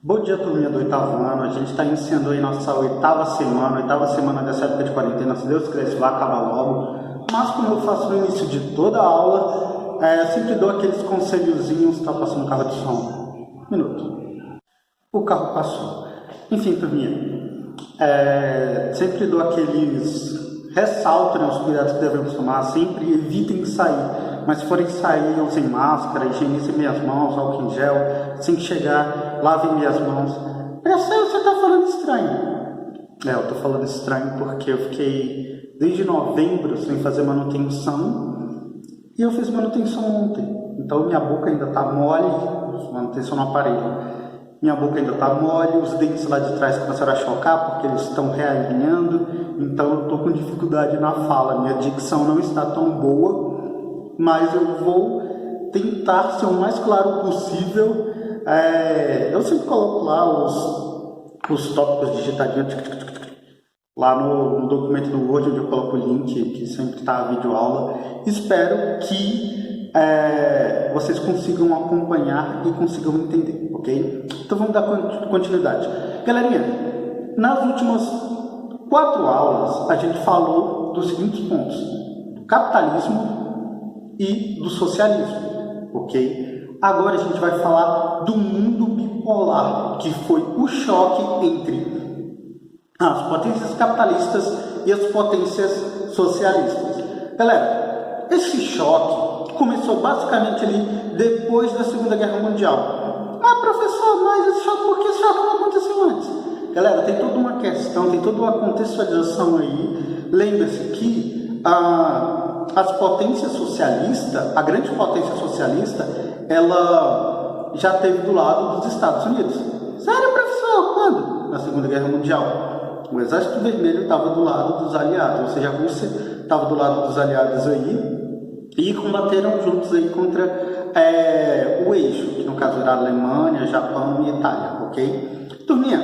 Bom dia, turminha do oitavo ano. A gente está iniciando aí nossa oitava semana dessa época de quarentena. Se Deus quiser, isso vai acabar logo. Mas como eu faço no início de toda a aula, eu sempre dou aqueles conselhozinhos. Tá passando o carro de som. Um minuto. O carro passou. Enfim, turminha, sempre dou aqueles ressalto, né, os cuidados que devemos tomar. Sempre evitem sair. Mas se forem sair, usem máscara, higienizem minhas mãos, álcool em gel. Assim que chegar, lavem minhas mãos. Você está falando estranho. Eu estou falando estranho porque eu fiquei desde novembro sem fazer manutenção. E eu fiz manutenção ontem. Então minha boca ainda está mole, manutenção no aparelho. Minha boca ainda está mole, os dentes lá de trás começaram a chocar porque eles estão realinhando. Então eu estou com dificuldade na fala. Minha dicção não está tão boa. Mas eu vou tentar ser o mais claro possível. Eu sempre coloco lá os tópicos digitadinhos lá no documento do Word, onde eu coloco o link, que sempre está a videoaula. Espero que vocês consigam acompanhar e consigam entender, ok? Então vamos dar continuidade. Galerinha, nas últimas 4 aulas a gente falou dos seguintes pontos: do capitalismo e do socialismo, ok? Agora a gente vai falar do mundo bipolar, que foi o choque entre as potências capitalistas e as potências socialistas. Galera, esse choque começou basicamente ali depois da Segunda Guerra Mundial. Ah, professor, mas esse choque, por que esse choque não aconteceu antes? Galera, tem toda uma questão, tem toda uma contextualização aí. Lembre-se que as potências socialistas, a grande potência socialista, ela já esteve do lado dos Estados Unidos. Sério, professor? Quando? Na Segunda Guerra Mundial. O Exército Vermelho estava do lado dos aliados, ou seja, a Rússia estava do lado dos aliados aí e combateram juntos aí contra o eixo, que no caso era a Alemanha, Japão e Itália, ok? Turminha,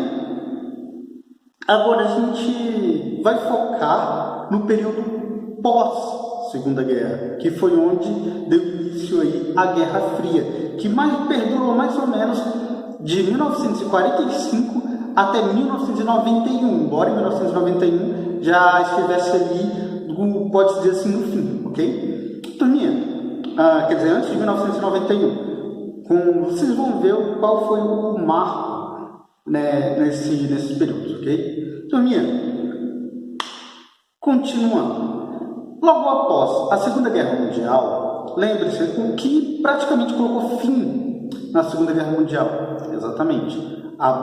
agora a gente vai focar no período pós-Segunda Guerra, que foi onde deu início aí a Guerra Fria, que perdurou mais ou menos de 1945 até 1991, embora em 1991 já estivesse ali, pode-se dizer assim, no fim, ok? Turminha, quer dizer, antes de 1991, vocês vão ver qual foi o marco, né, nesses períodos, ok? Turminha, continuando. Logo após a Segunda Guerra Mundial, lembre-se, o que praticamente colocou fim na Segunda Guerra Mundial? Exatamente. As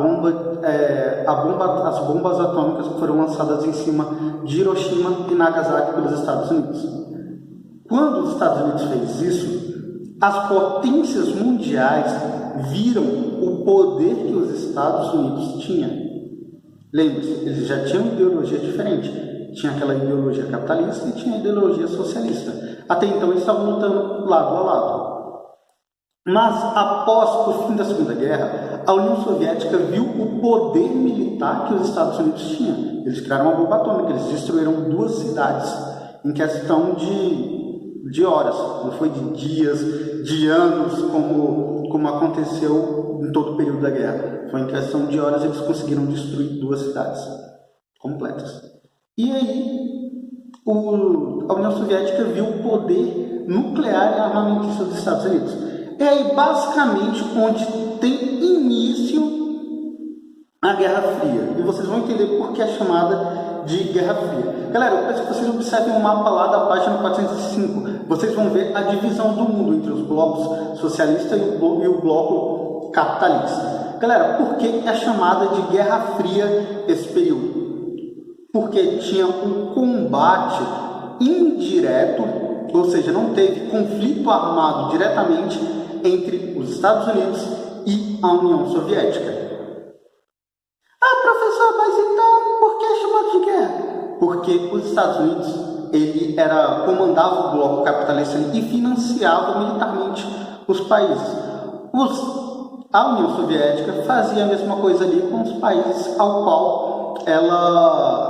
bombas atômicas que foram lançadas em cima de Hiroshima e Nagasaki pelos Estados Unidos. Quando os Estados Unidos fez isso, as potências mundiais viram o poder que os Estados Unidos tinham. Lembre-se, eles já tinham ideologia diferente. Tinha aquela ideologia capitalista e tinha a ideologia socialista. Até então eles estavam lutando lado a lado. Mas após o fim da Segunda Guerra, a União Soviética viu o poder militar que os Estados Unidos tinham. Eles criaram uma bomba atômica, eles destruíram 2 cidades em questão de horas. Não foi de dias, de anos, como aconteceu em todo o período da guerra. Foi em questão de horas eles conseguiram destruir 2 cidades completas. E aí, a União Soviética viu o poder nuclear e armamentista dos Estados Unidos. É aí, basicamente, onde tem início a Guerra Fria. E vocês vão entender por que é chamada de Guerra Fria. Galera, eu peço que vocês observem o mapa lá da página 405. Vocês vão ver a divisão do mundo entre os blocos socialista e o bloco capitalista. Galera, por que é chamada de Guerra Fria esse período? Porque tinha um combate indireto, ou seja, não teve conflito armado diretamente entre os Estados Unidos e a União Soviética. Ah, professor, mas então por que é chamado de guerra? Porque os Estados Unidos comandava o bloco capitalista e financiava militarmente os países. A União Soviética fazia a mesma coisa ali com os países ao qual ela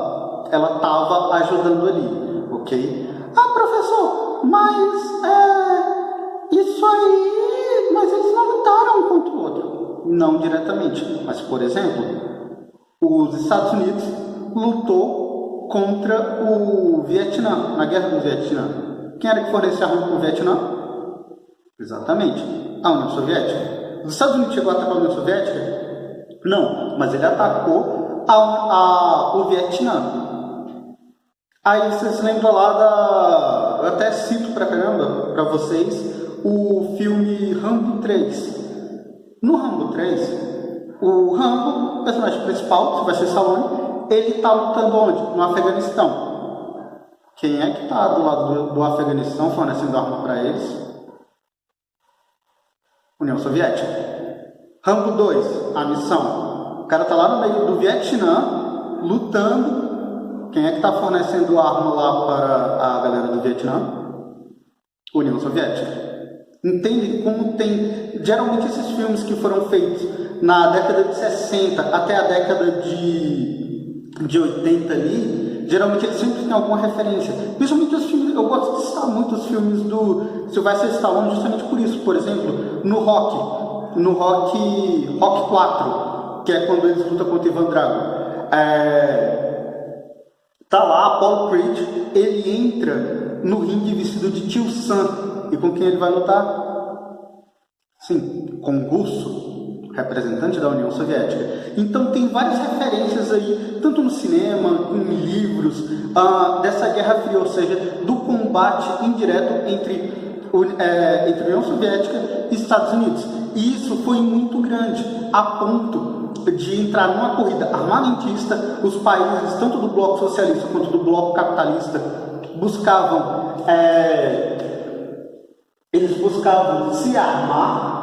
estava ajudando ali, ok? Ah, professor, mas isso aí, mas eles não lutaram um contra o outro. Não diretamente, mas, por exemplo, os Estados Unidos lutou contra o Vietnã, na Guerra do Vietnã. Quem era que fornecia arma para o Vietnã? Exatamente, a União Soviética. Os Estados Unidos chegou a atacar a União Soviética? Não, mas ele atacou o Vietnã. Aí vocês lembram lá da... Eu até cito pra caramba, pra vocês, o filme Rambo 3. No Rambo 3, o Rambo, o personagem principal, que vai ser Stallone, ele tá lutando onde? No Afeganistão. Quem é que tá do lado do Afeganistão fornecendo arma para eles? União Soviética. Rambo 2, a missão. O cara tá lá no meio do Vietnã, lutando. Quem é que tá fornecendo arma lá para a galera do Vietnã? União Soviética. Entende como tem... Geralmente esses filmes que foram feitos na década de 60 até a década de 80 ali, geralmente eles sempre têm alguma referência. Principalmente os filmes... Eu gosto de citar muito os filmes do Sylvester Stallone justamente por isso. Por exemplo, no Rock 4, que é quando eles lutam contra Ivan Drago. Tá lá, Apollo Creed, ele entra no ringue vestido de Tio Sam. E com quem ele vai lutar? Sim, com o russo, representante da União Soviética. Então tem várias referências aí, tanto no cinema, em livros, dessa Guerra Fria, ou seja, do combate indireto entre União Soviética e Estados Unidos. E isso foi muito grande, a ponto de entrar numa corrida armamentista. Os países, tanto do bloco socialista quanto do bloco capitalista, eles buscavam se armar.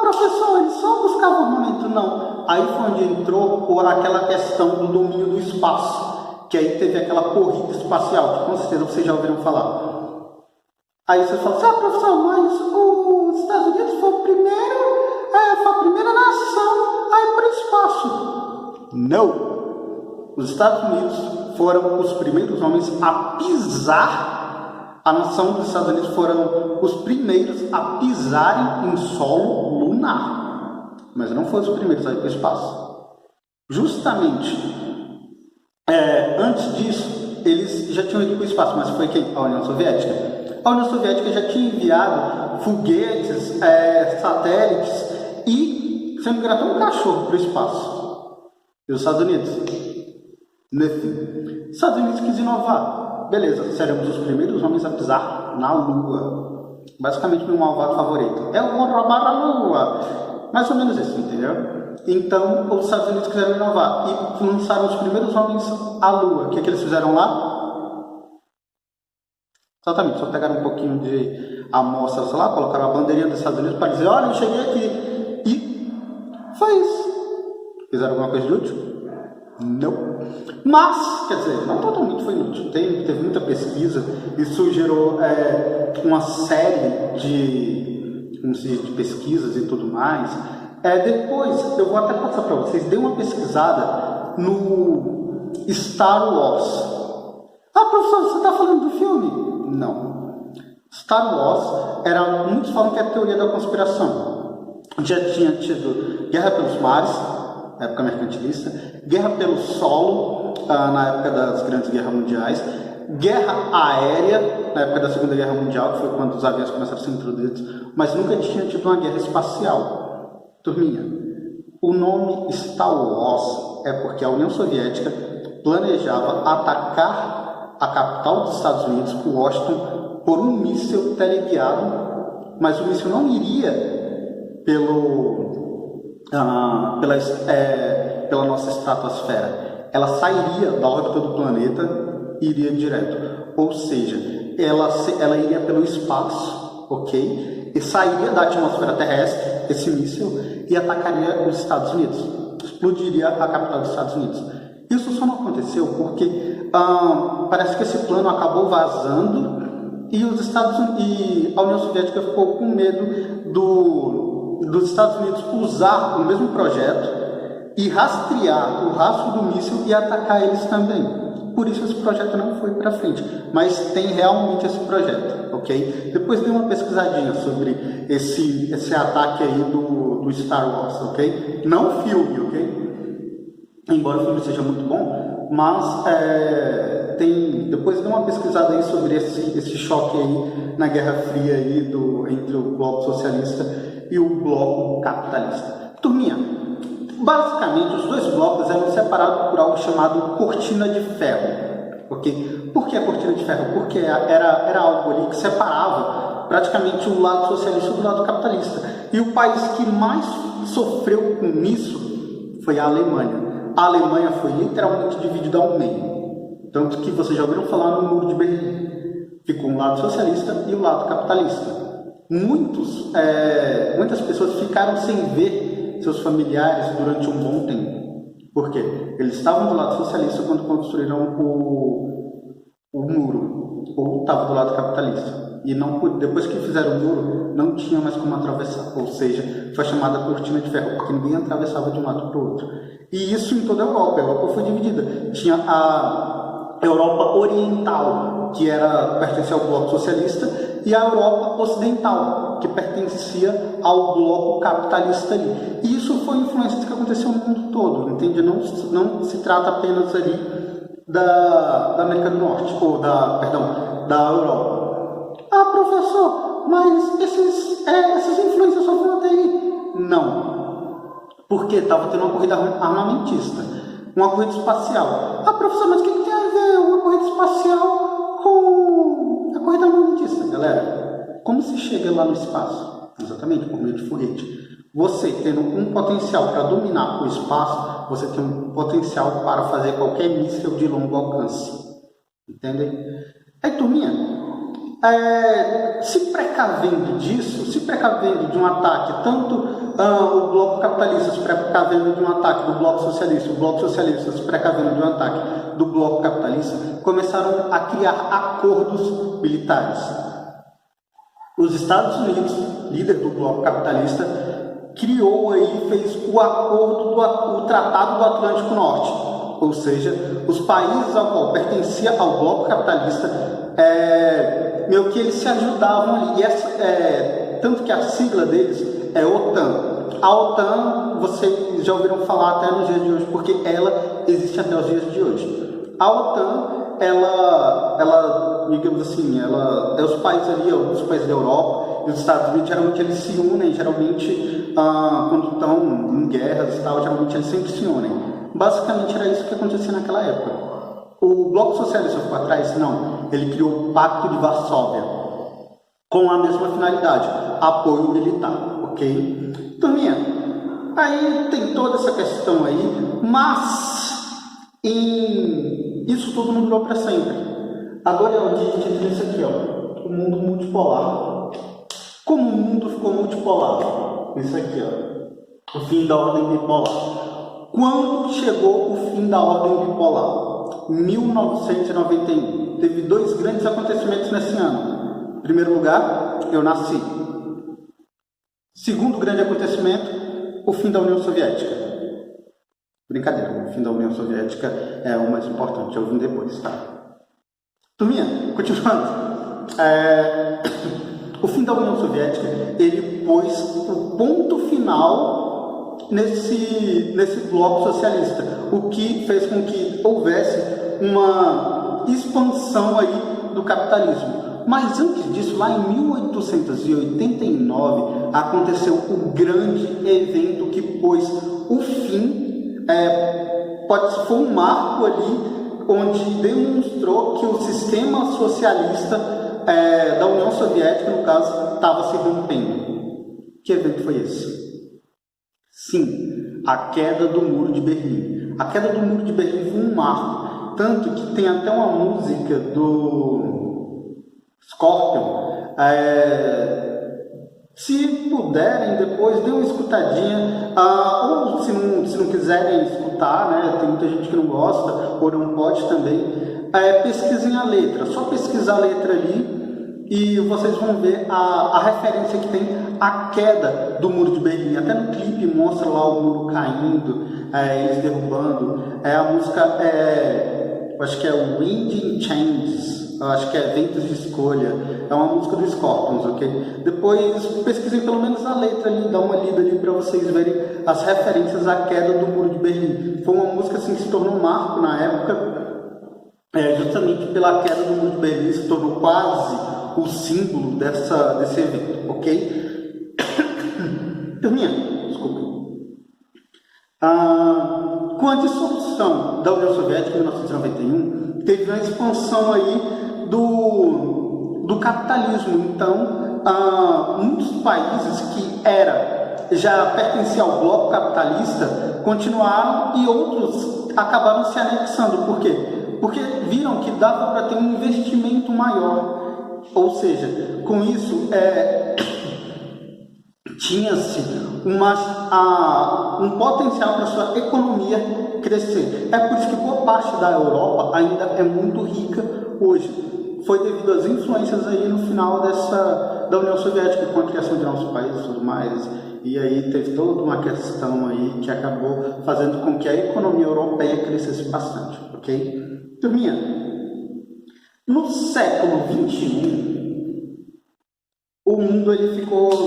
Professor, eles só buscavam armamento? Não. Aí foi onde entrou por aquela questão do domínio do espaço, que aí teve aquela corrida espacial, que com certeza vocês já ouviram falar. Aí você fala assim, professor, mas os Estados Unidos foi a primeira nação a ir para o espaço. Não! Os Estados Unidos foram os primeiros homens a pisar. A nação dos Estados Unidos foram os primeiros a pisarem em solo lunar. Mas não foram os primeiros a ir para o espaço. Justamente, antes disso, eles já tinham ido para o espaço, mas foi quem? A União Soviética. A União Soviética já tinha enviado foguetes, satélites e, se não me engano, até um cachorro para o espaço. E os Estados Unidos? Os Estados Unidos quis inovar. Beleza, seremos os primeiros homens a pisar na Lua. Basicamente, meu malvado favorito. Eu vou roubar a Lua. Mais ou menos isso, entendeu? Então, os Estados Unidos quiseram inovar e lançaram os primeiros homens à Lua. O que eles fizeram lá? Exatamente, só pegaram um pouquinho de amostra, sei lá, colocaram a bandeirinha dos Estados Unidos para dizer, olha, eu cheguei aqui. E foi isso. Fizeram alguma coisa de útil? Não. Mas, quer dizer, não totalmente foi inútil. Teve muita pesquisa, isso gerou uma série de pesquisas e tudo mais. Depois, eu vou até passar para vocês, dê uma pesquisada no Star Wars. Professor, você está falando do filme? Não. Star Wars, muitos falam que é a teoria da conspiração. Já tinha tido Guerra pelos Mares, na época mercantilista, Guerra pelo Solo, na época das Grandes Guerras Mundiais, Guerra Aérea, na época da Segunda Guerra Mundial, que foi quando os aviões começaram a ser introduzidos, mas nunca tinha tido uma guerra espacial. Turminha, o nome Star Wars é porque a União Soviética planejava atacar a capital dos Estados Unidos, Washington, por um míssil teleguiado, mas o míssil não iria pela nossa estratosfera. Ela sairia da órbita do planeta e iria direto. Ou seja, ela iria pelo espaço, ok? E sairia da atmosfera terrestre, esse míssil, e atacaria os Estados Unidos. Explodiria a capital dos Estados Unidos. Isso só não aconteceu porque parece que esse plano acabou vazando e a União Soviética ficou com medo dos Estados Unidos usar o mesmo projeto e rastrear o rastro do míssil e atacar eles também. por isso esse projeto não foi para frente. Mas tem realmente esse projeto, ok? Depois dei uma pesquisadinha sobre esse ataque aí do Star Wars, ok? Não o filme, ok? Embora o filme seja muito bom, mas depois dei uma pesquisada aí sobre esse choque aí na Guerra Fria aí entre o bloco socialista e o bloco capitalista. Turminha, basicamente os dois blocos eram separados por algo chamado cortina de ferro, ok? Por que a cortina de ferro? Porque era algo ali que separava praticamente o lado socialista do lado capitalista. E o país que mais sofreu com isso foi a Alemanha. A Alemanha foi literalmente dividida ao meio. Tanto que vocês já ouviram falar no Muro de Berlim. Ficou um lado socialista e o lado capitalista. Muitas pessoas ficaram sem ver seus familiares durante um bom tempo. Por quê? Eles estavam do lado socialista quando construíram o muro, ou estavam do lado capitalista. E depois que fizeram o muro, não tinha mais como atravessar. Ou seja, foi chamada cortina de ferro, porque ninguém atravessava de um lado para o outro. E isso em toda a Europa. A Europa foi dividida. Tinha a Europa Oriental, que pertencia ao bloco socialista, e a Europa Ocidental, que pertencia ao bloco capitalista ali. E isso foi influência que aconteceu no mundo todo, entende? Não se trata apenas ali da América do Norte, ou da Europa. Ah, professor, mas essas influências só vão até aí. Não, porque estava tendo uma corrida armamentista, uma corrida espacial. Ah, professor, mas o que tem a ver uma corrida espacial com a corrida armamentista? Galera, como se chega lá no espaço? Exatamente, por meio de foguete. Você tendo um potencial para dominar o espaço, você tem um potencial para fazer qualquer míssil de longo alcance. Entendem? Aí, turminha, se precavendo disso, se precavendo de um ataque, tanto o bloco capitalista se precavendo de um ataque do bloco socialista, o bloco socialista se precavendo de um ataque do bloco capitalista, começaram a criar acordos militares. Os Estados Unidos, líder do bloco capitalista, fez o Tratado do Atlântico Norte, ou seja, os países ao qual pertencia ao bloco capitalista, meio que eles se ajudavam ali, tanto que a sigla deles é OTAN. A OTAN, vocês já ouviram falar até nos dias de hoje, porque ela existe até os dias de hoje. A OTAN, digamos assim, é os países ali, os países da Europa e os Estados Unidos, geralmente eles se unem, quando estão em guerras e tal, geralmente eles sempre se unem. Basicamente era isso que acontecia naquela época. O bloco socialista ficou atrás? Não. Ele criou o Pacto de Varsóvia, com a mesma finalidade, apoio militar, ok? Turminha, aí tem toda essa questão aí, mas isso tudo não durou para sempre. Agora é o dia que a gente tem isso aqui, ó, o mundo multipolar. Como o mundo ficou multipolar? Isso aqui, ó, o fim da ordem bipolar. Quando chegou o fim da ordem bipolar? 1991. Teve 2 grandes acontecimentos nesse ano. Em primeiro lugar, eu nasci. Segundo grande acontecimento, o fim da União Soviética. Brincadeira, o fim da União Soviética é o mais importante, eu vim depois, tá? Turminha, continuando. O fim da União Soviética, ele pôs o ponto final nesse bloco socialista, o que fez com que houvesse uma expansão aí do capitalismo. Mas antes disso, lá em 1889, aconteceu o grande evento que pôs o fim, foi um marco ali, onde demonstrou que o sistema socialista da União Soviética, no caso, estava se rompendo. Que evento foi esse? Sim, a queda do Muro de Berlim. A queda do Muro de Berlim foi um marco, tanto que tem até uma música do Scorpion. Se puderem, depois dê uma escutadinha, ou se não quiserem escutar, né, tem muita gente que não gosta, ou não pode também, pesquisem a letra, só pesquisar a letra ali, e vocês vão ver a referência que tem a queda do Muro de Berlim. Até no clipe mostra lá o muro caindo, eles derrubando. A música eu acho que é Wind Changes, eu acho que é Ventos de Escolha, é uma música do Scorpions, ok? Depois pesquisem pelo menos a letra ali, dá uma lida ali para vocês verem as referências à queda do Muro de Berlim. Foi uma música assim que se tornou um marco na época, justamente pela queda do Muro de Berlim, se tornou quase o símbolo desse evento, ok? Turminha, desculpa. Com a dissolução da União Soviética em 1991, teve uma expansão aí do capitalismo. Então, muitos países que já pertenciam ao bloco capitalista continuaram e outros acabaram se anexando. Por quê? Porque viram que dava para ter um investimento maior. Ou seja, com isso, tinha-se um potencial para sua economia crescer. É por isso que boa parte da Europa ainda é muito rica hoje. Foi devido às influências aí no final da União Soviética, com a criação de nossos países e tudo mais. E aí teve toda uma questão aí que acabou fazendo com que a economia europeia crescesse bastante, ok? Turminha, no século XXI, o mundo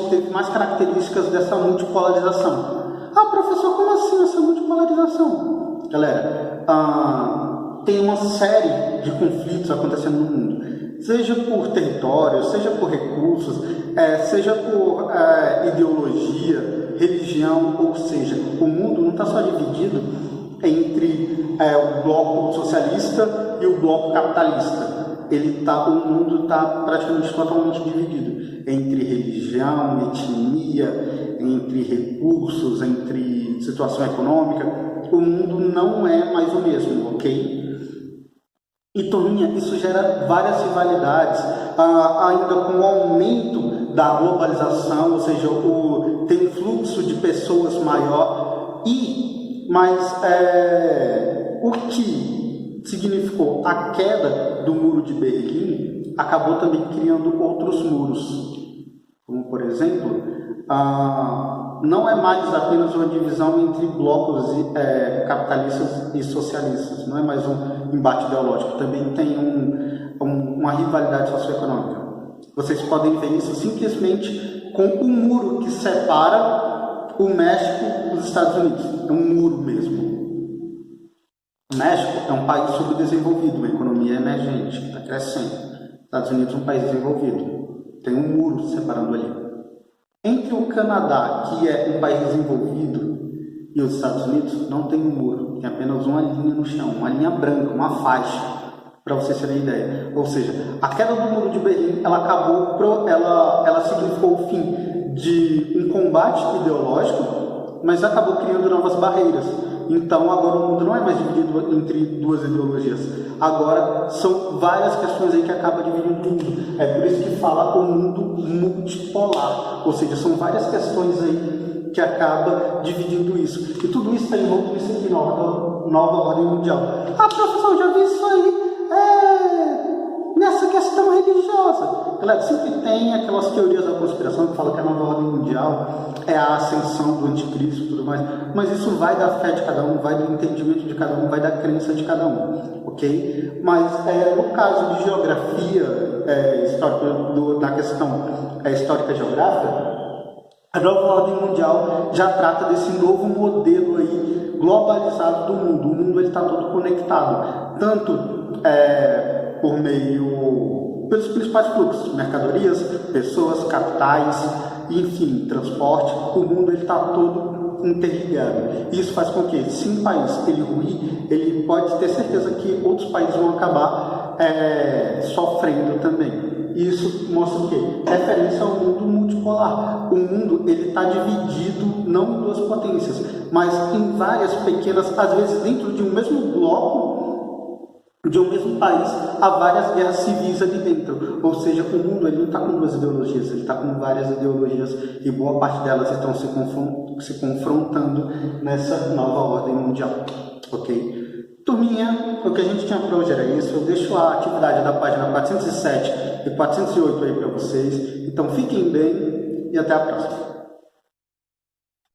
teve mais características dessa multipolarização. Professor, como assim essa multipolarização? Galera, tem uma série de conflitos acontecendo no mundo, seja por território, seja por recursos, seja por ideologia, religião, ou seja, o mundo não está só dividido entre o bloco socialista e o bloco capitalista. O mundo está praticamente totalmente dividido entre religião, etnia, entre recursos, entre situação econômica. O mundo não é mais o mesmo, ok? E, turminha, isso gera várias rivalidades, ainda com o aumento da globalização, ou seja, tem um fluxo de pessoas maior, mas o que significou a queda do Muro de Berlim acabou também criando outros muros, como por exemplo, não é mais apenas uma divisão entre blocos capitalistas e socialistas, não é mais um embate ideológico, também tem uma rivalidade socioeconômica. Vocês podem ver isso simplesmente com o muro que separa o México dos Estados Unidos, é um muro mesmo. O México é um país subdesenvolvido, uma economia emergente, que está crescendo. Estados Unidos é um país desenvolvido, tem um muro separando ali. Entre o Canadá, que é um país desenvolvido, e os Estados Unidos, não tem um muro, tem apenas uma linha no chão, uma linha branca, uma faixa, para vocês terem ideia. Ou seja, a queda do Muro de Berlim, ela significou o fim de um combate ideológico, mas acabou criando novas barreiras. Então, agora o mundo não é mais dividido entre duas ideologias. Agora, são várias questões aí que acabam dividindo tudo. É por isso que fala o mundo multipolar. Ou seja, são várias questões aí que acabam dividindo isso. E tudo isso está envolto nisso aqui, nova ordem mundial. Professor, eu já vi isso aí nessa questão religiosa. Galera, sempre tem aquelas teorias da conspiração que falam que a nova ordem mundial é a ascensão do anticristo e tudo mais, mas isso vai da fé de cada um, vai do entendimento de cada um, vai da crença de cada um, ok? Mas no caso de geografia histórica, da questão histórica geográfica, a nova ordem mundial já trata desse novo modelo aí globalizado do mundo. O mundo está todo conectado, tanto pelos principais fluxos, mercadorias, pessoas, capitais, enfim, transporte. O mundo está todo interligado. Isso faz com que, se um país ele ruir, ele pode ter certeza que outros países vão acabar sofrendo também. Isso mostra o quê? Referência ao mundo multipolar. O mundo está dividido não em duas potências, mas em várias pequenas, às vezes dentro de um mesmo bloco, de um mesmo país, há várias guerras civis ali dentro. Ou seja, o mundo ele não está com duas ideologias, ele está com várias ideologias e boa parte delas estão se confrontando nessa nova ordem mundial. Ok? Turminha, o que a gente tinha para hoje era isso. Eu deixo a atividade da página 407 e 408 aí para vocês. Então fiquem bem e até a próxima.